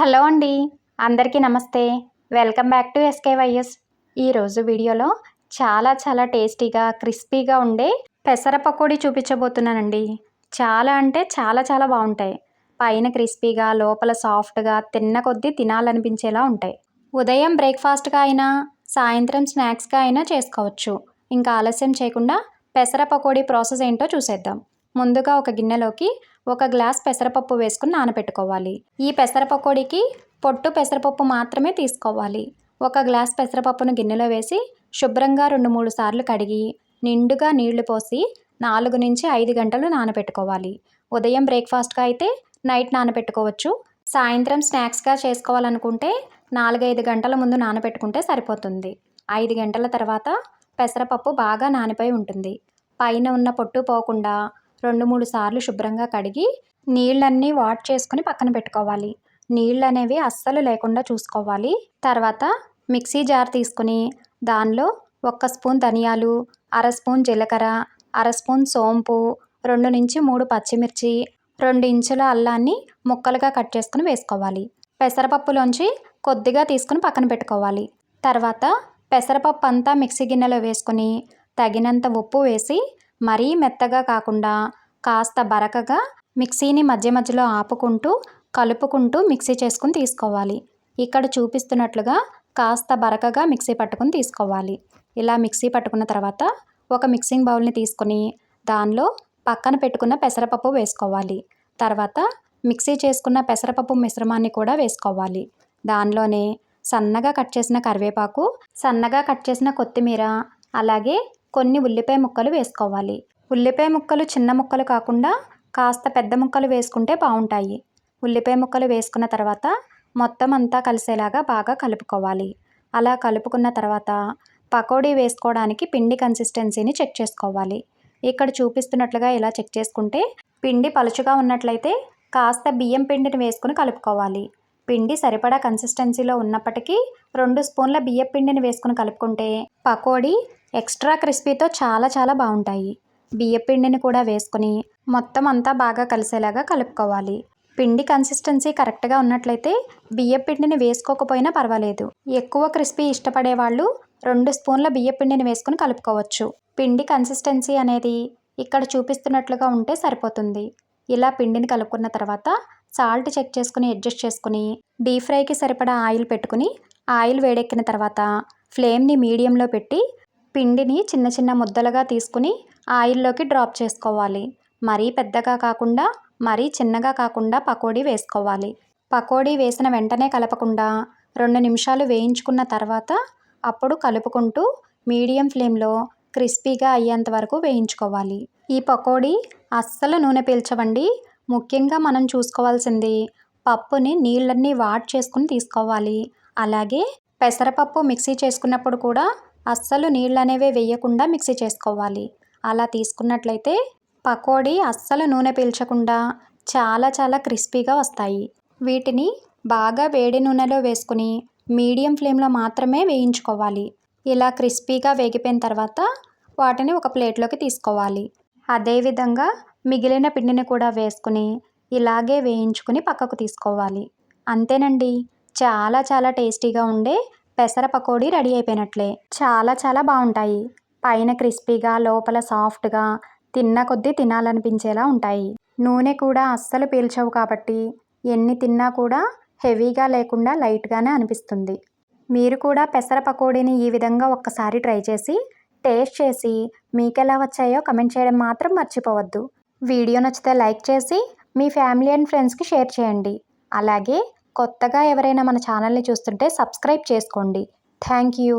Hello అండి. అందరికీ నమస్తే. Welcome back to SKYS. ఈరోజు వీడియోలో చాలా టేస్టీగా, క్రిస్పీగా ఉండే పెసర పకోడీ చూపించబోతున్నానండి. చాలా అంటే చాలా బాగుంటాయి. పైన క్రిస్పీగా, లోపల సాఫ్ట్గా, తిన్న కొద్దీ తినాలనిపించేలా ఉంటాయి. ఉదయం బ్రేక్ఫాస్ట్గా అయినా, సాయంత్రం స్నాక్స్గా అయినా చేసుకోవచ్చు. ఇంకా ఆలస్యం చేయకుండా పెసర పకోడీ ప్రాసెస్ ఏంటో చూసేద్దాం. ముందుగా ఒక గిన్నెలోకి 1 గ్లాస్ పెసరపప్పు వేసుకుని నానబెట్టుకోవాలి. ఈ పెసర పకోడీకి పొట్టు పెసరపప్పు మాత్రమే తీసుకోవాలి. 1 గ్లాస్ పెసరపప్పును గిన్నెలో వేసి శుభ్రంగా 2-3 సార్లు కడిగి నిండుగా నీళ్లు పోసి 4 నుంచి 5 గంటలు నానబెట్టుకోవాలి. ఉదయం బ్రేక్ఫాస్ట్గా అయితే నైట్ నానబెట్టుకోవచ్చు. సాయంత్రం స్నాక్స్గా చేసుకోవాలనుకుంటే 4-5 గంటల ముందు నానబెట్టుకుంటే సరిపోతుంది. 5 గంటల తర్వాత పెసరపప్పు బాగా నానిపోయి ఉంటుంది. పైన ఉన్న పొట్టు పోకుండా 2-3 సార్లు శుభ్రంగా కడిగి నీళ్ళన్నీ వాష్ చేసుకుని పక్కన పెట్టుకోవాలి. నీళ్ళు అనేవి అస్సలు లేకుండా చూసుకోవాలి. తర్వాత మిక్సీ జార్ తీసుకుని దానిలో 1 స్పూన్ ధనియాలు, 1/2 స్పూన్ జీలకర్ర, 1/2 స్పూన్ సోంపు, 2 నుంచి 3 పచ్చిమిర్చి, 2 ఇంచుల అల్లాన్ని ముక్కలుగా కట్ చేసుకుని వేసుకోవాలి. పెసరపప్పులోంచి కొద్దిగా తీసుకుని పక్కన పెట్టుకోవాలి. తర్వాత పెసరపప్పు అంతా మిక్సీ గిన్నెలో వేసుకొని తగినంత ఉప్పు వేసి మరీ మెత్తగా కాకుండా కాస్త బరకగా మిక్సీని మధ్యలో ఆపుకుంటూ కలుపుకుంటూ మిక్సీ చేసుకుని తీసుకోవాలి. ఇక్కడ చూపిస్తున్నట్లుగా కాస్త బరకగా మిక్సీ పట్టుకుని తీసుకోవాలి. ఇలా మిక్సీ పట్టుకున్న తర్వాత ఒక మిక్సింగ్ బౌల్ని తీసుకుని దానిలో పక్కన పెట్టుకున్న పెసరపప్పు వేసుకోవాలి. తర్వాత మిక్సీ చేసుకున్న పెసరపప్పు మిశ్రమాన్ని కూడా వేసుకోవాలి. దానిలోనే సన్నగా కట్ చేసిన కరివేపాకు, సన్నగా కట్ చేసిన కొత్తిమీర, అలాగే కొన్ని ఉల్లిపాయ ముక్కలు వేసుకోవాలి. ఉల్లిపాయ ముక్కలు చిన్న ముక్కలు కాకుండా కాస్త పెద్ద ముక్కలు వేసుకుంటే బాగుంటాయి. ఉల్లిపాయ ముక్కలు వేసుకున్న తర్వాత మొత్తం అంతా కలిసేలాగా బాగా కలుపుకోవాలి. అలా కలుపుకున్న తర్వాత పకోడీ వేసుకోవడానికి పిండి కన్సిస్టెన్సీని చెక్ చేసుకోవాలి. ఇక్కడ చూపిస్తున్నట్లుగా ఇలా చెక్ చేసుకుంటే పిండి పలుచగా ఉన్నట్లయితే కాస్త బియ్యం పిండిని వేసుకుని కలుపుకోవాలి. పిండి సరిపడా కన్సిస్టెన్సీలో ఉన్నప్పటికీ 2 స్పూన్ల బియ్యం పిండిని వేసుకుని కలుపుకుంటే పకోడీ ఎక్స్ట్రా క్రిస్పీతో చాలా బాగుంటాయి. బియ్యం పిండిని కూడా వేసుకుని మొత్తం అంతా బాగా కలిసేలాగా కలుపుకోవాలి. పిండి కన్సిస్టెన్సీ కరెక్ట్గా ఉన్నట్లయితే బియ్యం పిండిని వేసుకోకపోయినా పర్వాలేదు. ఎక్కువ క్రిస్పీ ఇష్టపడే వాళ్ళు 2 స్పూన్ల బియ్యం పిండిని వేసుకుని కలుపుకోవచ్చు. పిండి కన్సిస్టెన్సీ అనేది ఇక్కడ చూపిస్తున్నట్లుగా ఉంటే సరిపోతుంది. ఇలా పిండిని కలుపుకున్న తర్వాత సాల్ట్ చెక్ చేసుకుని అడ్జస్ట్ చేసుకుని డీప్ ఫ్రైకి సరిపడా ఆయిల్ పెట్టుకుని ఆయిల్ వేడెక్కిన తర్వాత ఫ్లేమ్ని మీడియంలో పెట్టి పిండిని చిన్న ముద్దలుగా తీసుకుని ఆయిల్లోకి డ్రాప్ చేసుకోవాలి. మరీ పెద్దగా కాకుండా మరీ చిన్నగా కాకుండా పకోడీ వేసుకోవాలి. పకోడీ వేసిన వెంటనే కలపకుండా 2 నిమిషాలు వేయించుకున్న తర్వాత అప్పుడు కలుపుకుంటూ మీడియం ఫ్లేమ్లో క్రిస్పీగా అయ్యేంత వరకు వేయించుకోవాలి. ఈ పకోడీ అస్సలు నూనె పీల్చవండి. ముఖ్యంగా మనం చూసుకోవాల్సింది పప్పుని నీళ్ళన్నీ వాష్ చేసుకుని తీసుకోవాలి. అలాగే పెసరపప్పు మిక్సీ చేసుకున్నప్పుడు కూడా అస్సలు నీళ్ళు అనేవి వేయకుండా మిక్సీ చేసుకోవాలి. అలా తీసుకున్నట్లయితే పకోడీ అస్సలు నూనె పీల్చకుండా చాలా క్రిస్పీగా వస్తాయి. వీటిని బాగా వేడి నూనెలో వేసుకుని మీడియం ఫ్లేమ్లో మాత్రమే వేయించుకోవాలి. ఇలా క్రిస్పీగా వేగిపోయిన తర్వాత వాటిని ఒక ప్లేట్లోకి తీసుకోవాలి. అదేవిధంగా మిగిలిన పిండిని కూడా వేసుకుని ఇలాగే వేయించుకుని పక్కకు తీసుకోవాలి. అంతేనండి, చాలా టేస్టీగా ఉండే పెసర పకోడీ రెడీ అయిపోయినట్లే. చాలా బాగుంటాయి. పైన క్రిస్పీగా, లోపల సాఫ్ట్గా, తిన్న కొద్దీ తినాలనిపించేలా ఉంటాయి. నూనె కూడా అస్సలు పీల్చవు కాబట్టి ఎన్ని తిన్నా కూడా హెవీగా లేకుండా లైట్గానే అనిపిస్తుంది. మీరు కూడా పెసర పకోడీని ఈ విధంగా ఒక్కసారి ట్రై చేసి టేస్ట్ చేసి మీకెలా వచ్చాయో కమెంట్ చేయడం మాత్రం మర్చిపోవద్దు. వీడియో నచ్చితే లైక్ చేసి మీ ఫ్యామిలీ అండ్ ఫ్రెండ్స్కి షేర్ చేయండి. అలాగే కొత్తగా ఎవరైనా మన ఛానల్ని చూస్తుంటే సబ్స్క్రైబ్ చేసుకోండి. Thank you.